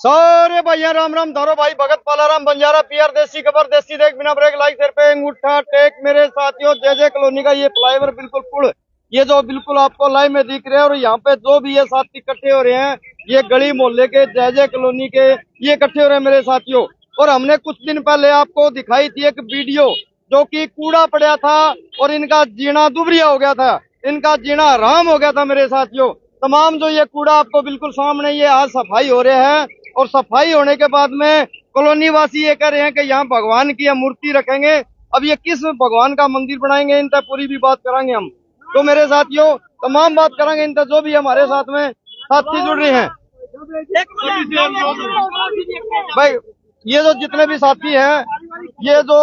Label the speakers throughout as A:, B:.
A: सारे भैया राम राम धारो भाई भगत पालाराम बंजारा पीआर देसी खबर देसी देख बिना ब्रेक लाइक सिर पे अंगूठा टेक मेरे साथियों जे कॉलोनी का ये फ्लाईओवर बिल्कुल पुल ये जो बिल्कुल आपको लाइव में दिख रहे हैं और यहाँ पे जो भी ये साथी इकट्ठे हो रहे हैं ये गली मोहल्ले के जे कॉलोनी के ये इकट्ठे हो रहे हैं मेरे साथियों। और हमने कुछ दिन पहले आपको दिखाई थी एक वीडियो जो कि कूड़ा पड़ा था और इनका जीना दुबरिया हो गया था, इनका जीना हराम हो गया था मेरे साथियों। तमाम जो ये कूड़ा आपको बिल्कुल सामने ये आज सफाई हो रहे हैं और सफाई होने के बाद में कॉलोनी वासी ये कह रहे हैं कि यहाँ भगवान की हम मूर्ति रखेंगे। अब ये किस भगवान का मंदिर बनाएंगे इन तक पूरी भी बात कराएंगे हम। तो मेरे साथियों तमाम बात करेंगे इन तक जो भी हमारे साथ में साथी जुड़ रहे हैं भाई। ये जो जितने भी साथी हैं ये जो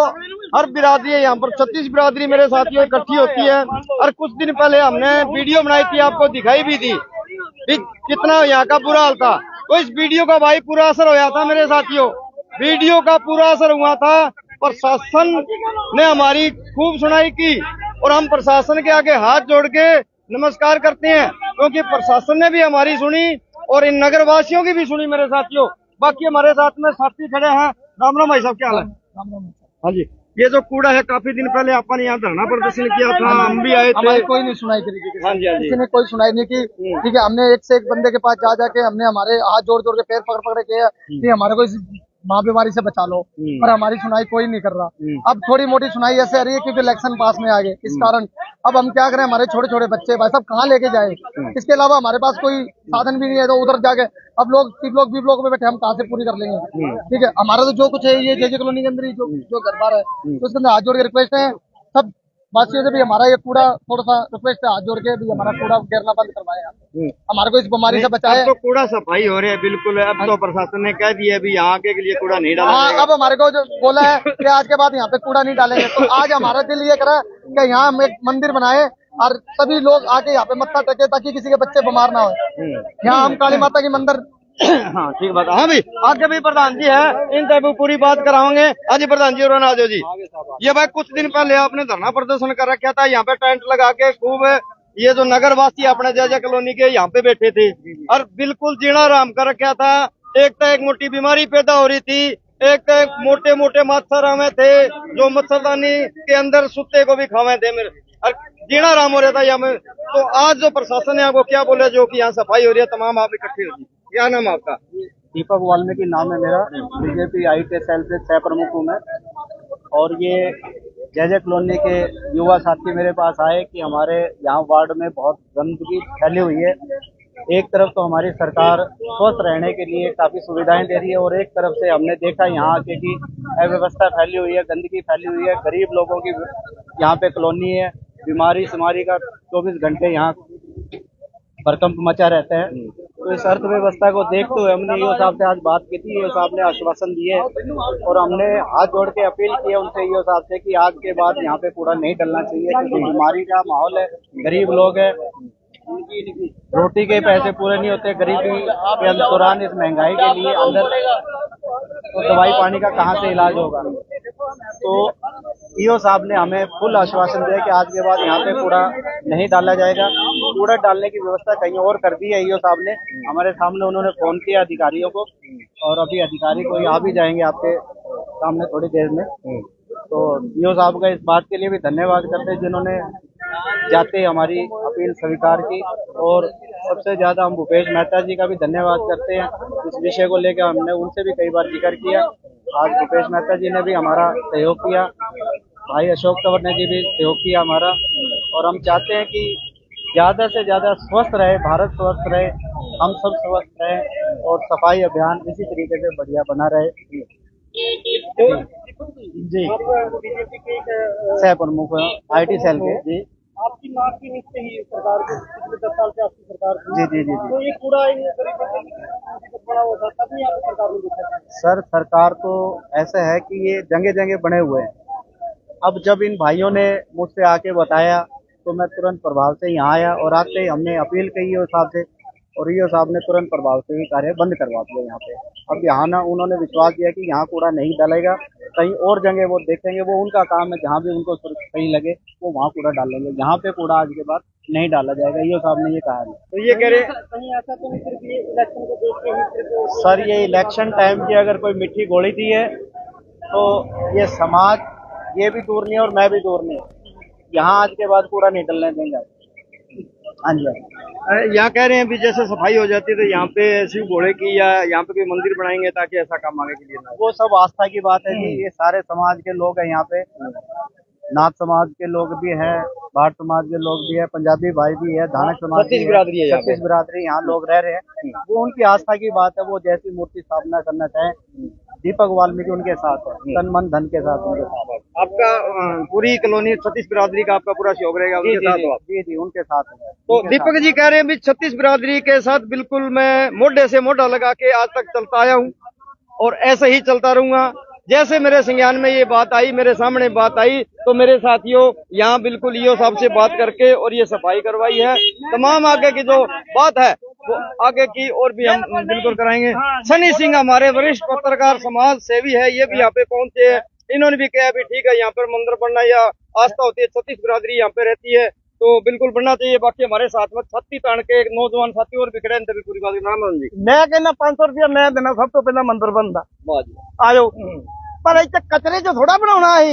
A: हर बिरादरी है यहाँ पर 36 बिरादरी मेरे साथियों इकट्ठी होती है। और कुछ दिन पहले हमने वीडियो बनाई थी आपको दिखाई भी थी कितना यहाँ का बुरा हाल था। तो इस वीडियो का भाई पूरा असर होया था मेरे साथियों, वीडियो का पूरा असर हुआ था। प्रशासन ने हमारी खूब सुनाई की और हम प्रशासन के आगे हाथ जोड़ के नमस्कार करते हैं क्योंकि प्रशासन ने भी हमारी सुनी और इन नगर वासियों की भी सुनी मेरे साथियों। बाकी हमारे साथ में साथी खड़े हैं। राम राम भाई साहब, क्या हाल है?
B: राम राम।
A: हाँ जी, ये जो कूड़ा है काफी दिन पहले अपन यहाँ धरना प्रदर्शन किया था, हम भी आए थे,
B: हमारी कोई नहीं सुनाई करी थी।
A: हाँ जी, हाँ जी,
B: किसी ने कोई सुनाई नहीं की। ठीक है, हमने एक से एक बंदे के पास जा जाके हमने हमारे हाथ जोड़ जोड़ के पैर पकड़ पकड़ के कि हमारे को इस महाबीमारी से बचा लो, पर हमारी सुनाई कोई नहीं कर रहा। अब थोड़ी मोटी सुनाई ऐसे आ रही है क्योंकि इलेक्शन पास में आ गए, इस कारण अब हम क्या करें, हमारे छोटे छोटे बच्चे भाई साहब कहाँ लेके जाए। इसके अलावा हमारे पास कोई साधन भी नहीं है, तो उधर जाके अब लोग सी ब्लॉक बी ब्लॉक में बैठे हम कहाँ से पूरी कर लेंगे। ठीक है, हमारा तो जो कुछ है ये जे कॉलोनी के अंदर ही जो घर बार है तो उसके अंदर हाथ जोड़ के रिक्वेस्ट है सब वासियों से भी, हमारा ये कूड़ा थोड़ा सा रिक्वेस्ट है हाथ जोड़ के भी हमारा कूड़ा गिरना बंद करवाए, हमारे को इस बीमारी से बचाए।
A: तो कूड़ा सफाई हो रही है बिल्कुल। अब तो प्रशासन ने कह दिया अभी यहाँ के लिए कूड़ा नहीं डाला।
B: हाँ, अब हमारे को जो बोला है कि आज के बाद यहाँ पे कूड़ा नहीं डालेंगे, तो आज हमारा दिल ये करा कि यहाँ हम एक मंदिर बनाए और सभी लोग आके यहाँ पे मत्था टेके ताकि किसी के बच्चे बीमार ना हो। यहाँ हम काली माता की मंदिर
A: हाँ ठीक बात है। हाँ भाई आगे भी प्रधान जी है, इन तक पूरी बात कराओगे। हाँ जी प्रधान जी और राजो जी, ये भाई कुछ दिन पहले आपने धरना प्रदर्शन कर रखा था यहाँ पे टेंट लगा के खूब, ये जो नगरवासी अपने जे कॉलोनी के यहाँ पे बैठे थे और बिल्कुल जीना आराम कर रखा था। एक तो एक मोटी बीमारी पैदा हो रही थी, एक तो एक मोटे मोटे मच्छर हमें थे जो मच्छरदानी के अंदर सुते को भी खावे थे मेरे, और जीना आराम हो रहा था यहाँ में। तो आज जो प्रशासन है आपको क्या बोले जो कि यहाँ सफाई हो रही है तमाम आप इकट्ठे हो रही, क्या नाम आपका?
C: दीपक वाल्मीकि नाम है मेरा, बीजेपी आईटी सेल से 6 प्रमुख हूँ मैं। और ये जे कॉलोनी के युवा साथी मेरे पास आए कि हमारे यहाँ वार्ड में बहुत गंदगी फैली हुई है। एक तरफ तो हमारी सरकार स्वस्थ रहने के लिए काफी सुविधाएं दे रही है और एक तरफ से हमने देखा यहाँ आके कि अव्यवस्था फैली हुई है, गंदगी फैली हुई है, गरीब लोगों की यहाँ पे कॉलोनी है, बीमारी शुमारी का 24 घंटे यहाँ भरकंप मचा रहता है। तो इस अर्थव्यवस्था को देखते हुए हमने ईओ साहब से आज बात की थी, ईओ साहब ने आश्वासन दिए और हमने हाथ जोड़ के अपील की है उनसे ईओ साहब से कि आज के बाद यहाँ पे कूड़ा नहीं डलना चाहिए क्योंकि बीमारी का माहौल है, गरीब लोग हैं, रोटी के पैसे पूरे नहीं होते, गरीबी के दौरान इस महंगाई के लिए अंदर तो दवाई पानी का कहाँ से इलाज होगा। तो ईओ साहब ने हमें फुल आश्वासन दिया कि आज के बाद यहाँ पे कूड़ा नहीं डाला जाएगा। कूड़ा डालने की व्यवस्था कहीं और कर दी है ईओ साहब ने, हमारे सामने उन्होंने फोन किया अधिकारियों को और अभी अधिकारी को आ भी जाएंगे आपके सामने थोड़ी देर में। तो ईओ साहब का इस बात के लिए भी धन्यवाद करते हैं जिन्होंने जाते हमारी अपील स्वीकार की। और सबसे ज्यादा हम भूपेश मेहता जी का भी धन्यवाद करते हैं, इस विषय को लेकर हमने उनसे भी कई बार जिक्र किया। आज भूपेश मेहता जी ने भी हमारा सहयोग किया, भाई अशोक तंवर ने जी भी सहयोग किया हमारा। और हम चाहते हैं कि ज्यादा से ज्यादा स्वस्थ रहे भारत, स्वस्थ रहे, हम सब स्वस्थ रहे और सफाई अभियान इसी तरीके से बढ़िया बना रहे। जी
B: बीजेपी के
C: सह प्रमुख आईटी सेल के जी।
B: आपकी मांग की नीति ही सरकार को पिछले 10 साल से आपकी सरकार
C: जी जी जी
B: तो ये कूड़ा बड़ा हुआ था तभी आपकी सरकार ने देखा।
C: सर सरकार तो ऐसा है कि ये जगह जगह बने हुए हैं। अब जब इन भाइयों ने मुझसे आके बताया तो मैं तुरंत प्रभाव से यहाँ आया और आते ही हमने अपील की ईओ साहब से और ईओ साहब ने तुरंत प्रभाव से ही कार्य बंद करवा दिया यहाँ पे। अब यहाँ ना उन्होंने विश्वास दिया कि यहाँ कूड़ा नहीं डालेगा कहीं और जगह वो देखेंगे, वो उनका काम है, जहाँ भी उनको सही लगे वो वहाँ कूड़ा डालेंगे। यहाँ पे कूड़ा आज के बाद नहीं डाला जाएगा, ये साहब ने ये कहा है।
A: तो ये कह रहे हैं
B: कहीं ऐसा तो नहीं सिर्फ ये इलेक्शन को देख के ही सिर्फ
C: सर ये इलेक्शन टाइम की अगर कोई मिट्टी गोली दी है तो ये समाज ये भी दूर नहीं है और मैं भी दूर नहीं हूँ। यहाँ आज के बाद कूड़ा नहीं डलने देंगे। हाँ जी।
A: यहाँ कह रहे हैं भी जैसे सफाई हो जाती है तो यहाँ पे शिव घोड़े की या यहाँ पे कोई मंदिर बनाएंगे ताकि ऐसा काम आगे के लिए ना हो।
C: वो सब आस्था की बात है जी। ये सारे समाज के लोग हैं यहाँ पे, नाथ समाज के लोग भी हैं, भाट समाज के लोग भी है, पंजाबी भाई भी है, धानक समाज
A: छत्तीस बिरादरी है यहाँ पे।
C: छत्तीस बिरादरी यहाँ लोग रह रहे हैं। वो उनकी आस्था की बात है, वो जैसी मूर्ति स्थापना करना चाहें। दीपक वाल्मीकि उनके साथ है, तन मन धन के साथ उनके साथ है।
A: आपका पूरी कॉलोनी छत्तीस बिरादरी का आपका पूरा सहयोग रहेगा उनके साथ हो आप?
C: जी जी उनके साथ है।
A: तो दीपक जी कह रहे हैं भी छत्तीस बिरादरी के साथ बिल्कुल मैं मोढे से मोढा लगा के आज तक चलता आया हूँ और ऐसे ही चलता रहूंगा। जैसे मेरे संज्ञान में ये बात आई, मेरे सामने बात आई, तो मेरे साथियों यहाँ बिल्कुल ईओ साहब से बात करके और ये सफाई करवाई है। तमाम आगे की जो बात है वो आगे की और भी हम बिल्कुल कराएंगे। सनी सिंह हमारे वरिष्ठ पत्रकार समाज सेवी है, ये भी यहाँ पे पहुंचे हैं। इन्होंने भी कहा भी ठीक है यहाँ पर मंदिर बनना या आस्था होती है, छत्तीस बिरादरी यहाँ पे रहती है तो बिल्कुल बनना चाहिए। बाकी हमारे साथ में छत्ती तान के एक नौजवान साथी और भी खड़े हैं, पूरी बात नाम जी।
B: मैं कहना 500 रुपया मैं देना सब तो पहला मंदिर बनता आ जाओ पर इतने कचरे जो थोड़ा बनाना है।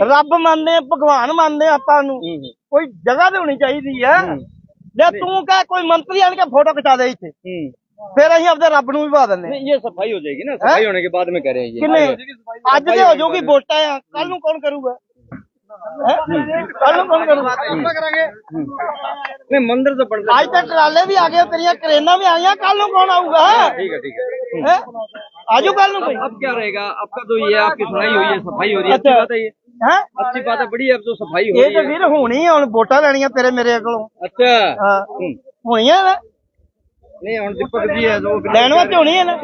B: रब मानने भगवान मानने ਆਪਾਂ ਨੂੰ कोई जगह तो होनी चाहिए है। जे तू कह कोई मंत्री आन के फोटो खिंचा दे इतने फिर अं अपने रब नूं भी पा देने।
A: ये सफाई हो जाएगी ना, सफाई होने के बाद में कह रहे हैं ये।
B: किन्ने अज दे हो जाऊगी वोटा कल नूं कौन करूगा? कल नूं कौन करूगा?
A: नहीं मंदिर तो बनता
B: आज तक ट्राले भी आ गए, तेरिया क्रेना भी आ गई, कल नूं कौन आऊगा?
A: ठीक है
B: आजू कल नूं कोई
A: अब क्या रहेगा आपका? तो ये आपकी सुनाई हुई है, सफाई हो रही है, अच्छी बात है ये,
B: है
A: अच्छी बात है, बड़ी अब तो सफाई हो
B: ये
A: रही
B: तो
A: है।
B: फिर होनी है। हुण वोटां लैणियां तेरे मेरे कोलों।
A: अच्छा
B: होनियां ना
A: नहीं हम दीपक जी है जो
B: लैण वास्ते होनी है ना।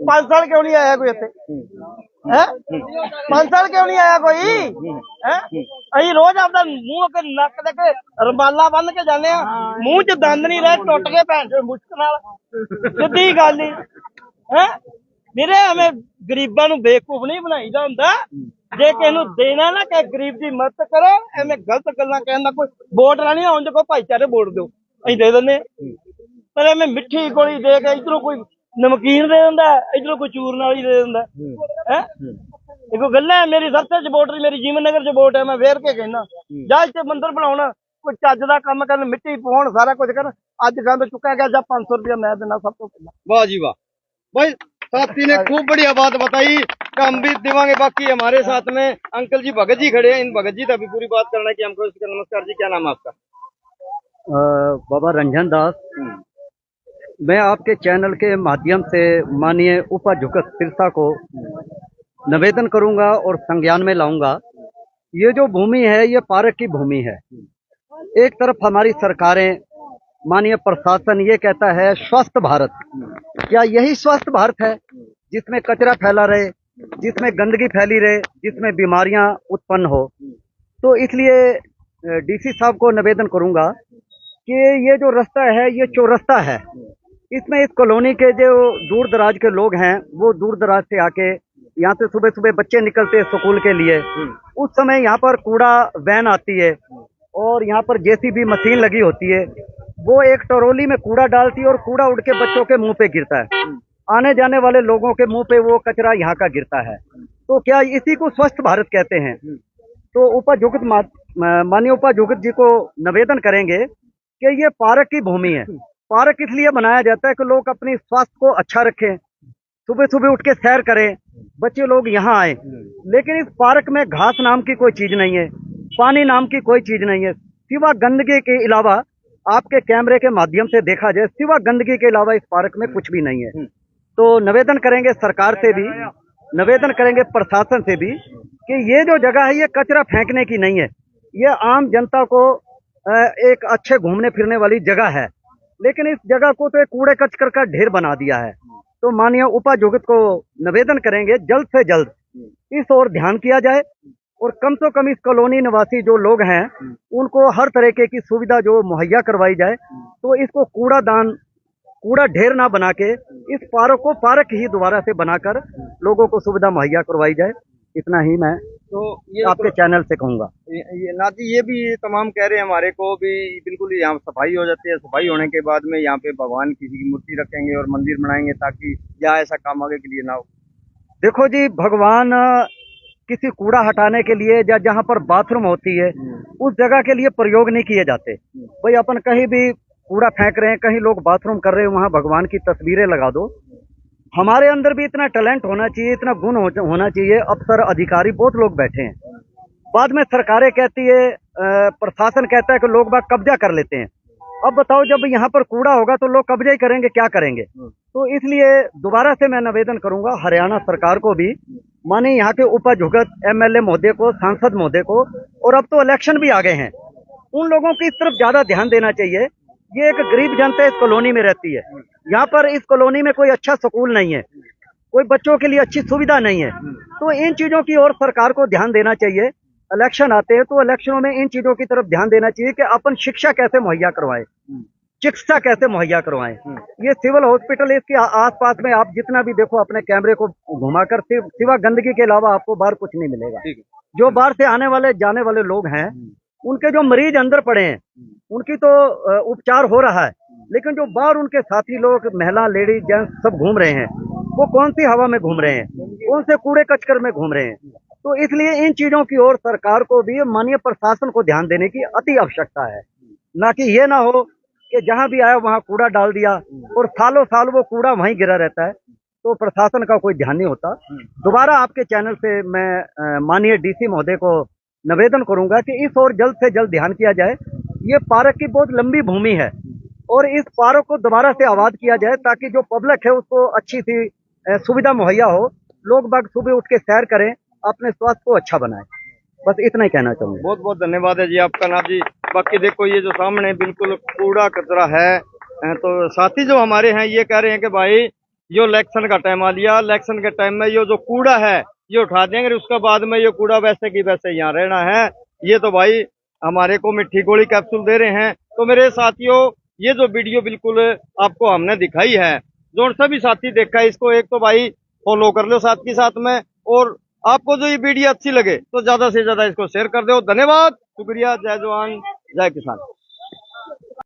B: 5 साल क्यों नहीं आया कोई इत्थे? है 5 साल क्यों नहीं आया कोई? है अं रोज आपदा मुंह के नक तक रबाला बन के जाने मुंह च दंद नहीं रहे, टुट के भैन चो मुश्क नाल सीधी गल ही है। मेरे हमें गरीबां नूं बेवकूफ नहीं बनाईदा हुंदा। जे किसी नूं देना ना कि गरीब की मदद करो, एवें गलत गल्लां कहण दा कोई वोट लानी आउण जो भाईचारे वोट दो अं दे दिंदे, पर एवें मिठी गोली दे के इधरों कोई नमकीन दे दिंदा, इधरों कोई चूरन वाली दे दिंदा है। देखो गल्लां है, मेरी सरसे च वोट मेरी जीवन नगर च वोट है, मैं वेर के कहना जा इत्थे मंदिर बनाउणा कोई चज दा काम करन, मिट्टी पाउण, सारा कुछ करन। अज गंद चुक्या गया, जा 500 रुपया मैं देना सब तो पहला।
A: वाह जी वाह भाई, साथी ने खूब बढ़िया बात बताई, हम भी देवांगे। बाकी हमारे साथ में अंकल जी भगत जी खड़े हैं, इन भगत जी तभी पूरी बात करना की हमको। नमस्कार जी, क्या नाम है आपका?
D: बाबा रंजन दास। मैं आपके चैनल के माध्यम से माननीय उपायुक्त सिरसा को निवेदन करूंगा और संज्ञान में लाऊंगा। ये जो भूमि है ये पार्क की भूमि है। एक तरफ हमारी सरकारें, माननीय प्रशासन ये कहता है स्वस्थ भारत, क्या यही स्वस्थ भारत है जिसमें कचरा फैला रहे, जिसमें गंदगी फैली रहे, जिसमें बीमारियां उत्पन्न हो? तो इसलिए डीसी साहब को निवेदन करूंगा कि ये जो रास्ता है ये चौरास्ता है, इसमें इस कॉलोनी के जो दूर दराज के लोग हैं वो दूर दराज से आके यहाँ से सुबह सुबह बच्चे निकलते हैं स्कूल के लिए, उस समय यहाँ पर कूड़ा वैन आती है और यहाँ पर जेसीबी मशीन लगी होती है, वो एक ट्रॉली में कूड़ा डालती है और कूड़ा उड़ के बच्चों के मुंह पे गिरता है। आने जाने वाले लोगों के मुंह पे वो कचरा यहाँ का गिरता है। तो क्या इसी को स्वच्छ भारत कहते हैं? तो उपायुक्त माननीय उपायुक्त जी को निवेदन करेंगे कि ये पार्क की भूमि है। पार्क इसलिए बनाया जाता है कि लोग अपनी स्वास्थ्य को अच्छा रखें, सुबह सुबह उठ के सैर करें, बच्चे लोग यहाँ आए। लेकिन इस पार्क में घास नाम की कोई चीज नहीं है, पानी नाम की कोई चीज नहीं है, सिवा गंदगी के अलावा आपके कैमरे के माध्यम से देखा जाए, सिवा गंदगी के अलावा इस पार्क में कुछ भी नहीं है। तो निवेदन करेंगे सरकार से भी, निवेदन करेंगे प्रशासन से भी कि ये जो जगह है ये कचरा फेंकने की नहीं है, ये आम जनता को एक अच्छे घूमने फिरने वाली जगह है। लेकिन इस जगह को तो एक कूड़े कचकर का ढेर बना दिया है। तो माननीय उपायुक्त को निवेदन करेंगे जल्द से जल्द इस ओर ध्यान किया जाए और कम से कम इस कॉलोनी निवासी जो लोग हैं उनको हर तरीके की सुविधा जो मुहैया करवाई जाए। तो इसको कूड़ादान कूड़ा ढेर ना बना के इस पार्क को पार्क ही दोबारा से बनाकर लोगों को सुविधा मुहैया करवाई जाए। इतना ही मैं
A: तो ये
D: आपके चैनल से कहूंगा।
A: ये नाजी ये भी तमाम कह रहे हैं हमारे को भी बिल्कुल यहाँ सफाई हो जाती है, सफाई होने के बाद में यहाँ पे भगवान किसी की मूर्ति रखेंगे और मंदिर बनाएंगे ताकि या ऐसा काम आगे के लिए ना हो।
D: देखो जी, भगवान किसी कूड़ा हटाने के लिए या जहाँ पर बाथरूम होती है उस जगह के लिए प्रयोग नहीं किए जाते। भाई अपन कहीं भी कूड़ा फेंक रहे हैं, कहीं लोग बाथरूम कर रहे हैं, वहाँ भगवान की तस्वीरें लगा दो। हमारे अंदर भी इतना टैलेंट होना चाहिए, इतना गुण होना चाहिए। अफसर अधिकारी बहुत लोग बैठे हैं, बाद में सरकारें कहती है, प्रशासन कहता है कि लोग बाग कब्जा कर लेते हैं। अब बताओ, जब यहाँ पर कूड़ा होगा तो लोग कब्जा ही करेंगे, क्या करेंगे। तो इसलिए दोबारा से मैं निवेदन करूंगा हरियाणा सरकार को भी, माने यहाँ के उपायुक्त MLA महोदय को, सांसद महोदय को, और अब तो इलेक्शन भी आ गए हैं, उन लोगों की इस तरफ ज्यादा ध्यान देना चाहिए। ये एक गरीब जनता इस कॉलोनी में रहती है, यहाँ पर इस कॉलोनी में कोई अच्छा स्कूल नहीं है, कोई बच्चों के लिए अच्छी सुविधा नहीं है। तो इन चीजों की ओर सरकार को ध्यान देना चाहिए। इलेक्शन आते हैं तो इलेक्शनों में इन चीजों की तरफ ध्यान देना चाहिए कि अपन शिक्षा कैसे मुहैया करवाएं, चिकित्सा कैसे मुहैया करवाएं। ये सिविल हॉस्पिटल, इसके आसपास में आप जितना भी देखो अपने कैमरे को घुमाकर, सिवा गंदगी के अलावा आपको बाहर कुछ नहीं मिलेगा। जो बाहर से आने वाले जाने वाले लोग हैं, उनके जो मरीज अंदर पड़े हैं उनकी तो उपचार हो रहा है, लेकिन जो बाहर उनके साथी लोग, महिला, लेडीज, जेंट्स सब घूम रहे हैं, वो कौन सी हवा में घूम रहे हैं, कौन से कूड़े कचकर में घूम रहे हैं। तो इसलिए इन चीजों की ओर सरकार को भी, माननीय प्रशासन को ध्यान देने की अति आवश्यकता है। ना कि ये ना हो कि जहां भी आया वहां कूड़ा डाल दिया और सालों साल वो कूड़ा वहीं गिरा रहता है, तो प्रशासन का कोई ध्यान नहीं होता। दोबारा आपके चैनल से मैं माननीय DC महोदय को निवेदन करूंगा कि इस ओर जल्द से जल्द ध्यान किया जाए। ये पार्क की बहुत लंबी भूमि है और इस पार्क को दोबारा से आबाद किया जाए ताकि जो पब्लिक है उसको अच्छी सी सुविधा मुहैया हो, लोग बाग सुबह उठ के सैर करें, अपने स्वास्थ्य को अच्छा बनाएं। बस इतना ही कहना चाहूंगा।
A: बहुत बहुत धन्यवाद है जी आपका नाथ जी। बाकी देखो ये जो सामने बिल्कुल कूड़ा कचरा है, तो साथी जो हमारे हैं ये कह रहे हैं कि भाई जो इलेक्शन का टाइम आ लिया, इलेक्शन के टाइम में ये जो कूड़ा है ये उठा देंगे, उसके बाद में ये कूड़ा वैसे की वैसे यहाँ रहना है। ये तो भाई हमारे को मिट्टी गोली कैप्सूल दे रहे हैं। तो मेरे साथियों, ये जो वीडियो बिल्कुल आपको हमने दिखाई है, जो सभी साथी देखा है, इसको एक तो भाई फॉलो कर लो साथ के साथ में, और आपको जो ये वीडियो अच्छी लगे तो ज्यादा से ज्यादा इसको शेयर कर दो। धन्यवाद, शुक्रिया, जय जवान जय किसान।